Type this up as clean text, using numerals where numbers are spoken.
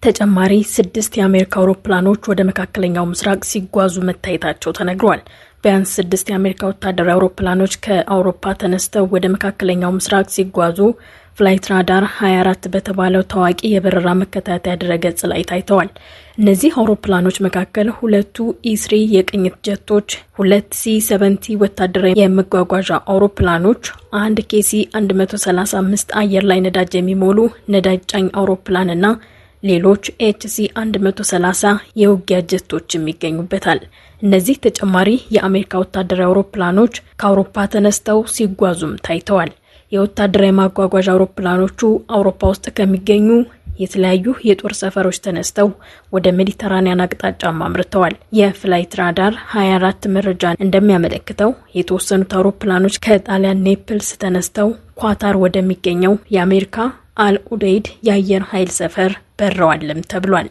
ተጨማሪ 6 የአሜሪካ አውሮፕላኖች ወደ መካከለኛው ምስራቅ ሲጓዙ መታየታቸው ተነግሯል። ቢያንስ 6 የአሜሪካ ወታደራዊ አውሮፕላኖች ከአውሮፓ ተነስተው ወደ መካከለኛው ምስራቅ ሲጓዙ ፍላይት ራዳር 24 በተባለው ታዋቂ የበረራ መከታተያ ድረገጽ ላይ ታይተዋል። እነዚህ አውሮፕላኖች መካከል 2 E3 የቅኝት ጀቶች፣ 2 C-70 ወታደራዊ የመጓጓዣ አውሮፕላኖች፣ 1 KC-135 አየር ላይ ነዳጅ የሚሞሉ ነዳጅ ጫኝ አውሮፕላንና ሌሎች HC-130 የውጊያ ጀቶችም ይገኙበታል። እነዚህ ተጨማሪ የአሜሪካ ወታደራዊ አውሮፕላኖች ከአውሮፓ ተነስተው ሲጓዙም ታይተዋል። የወታደራዊ ማጓጓዣ አውሮፕላኖቹ አውሮፓ ውስጥ ከሚገኙ የተለያዩ የጦር ሰፈሮች ተነስተው ወደ ሜዲተራኒያን አቅጣጫ አምርተዋል። የፍላይት ራዳር 24 መረጃ እንደሚያመለክተው የተወሰኑት አውሮፕላኖች ከጣሊያን ኔፕልስ ተነስተው ኳታር ወደሚገኘው የአሜሪካ አል ኡደይድ የአየር ኃይል ሰፈር በረዋልም ተብሏል።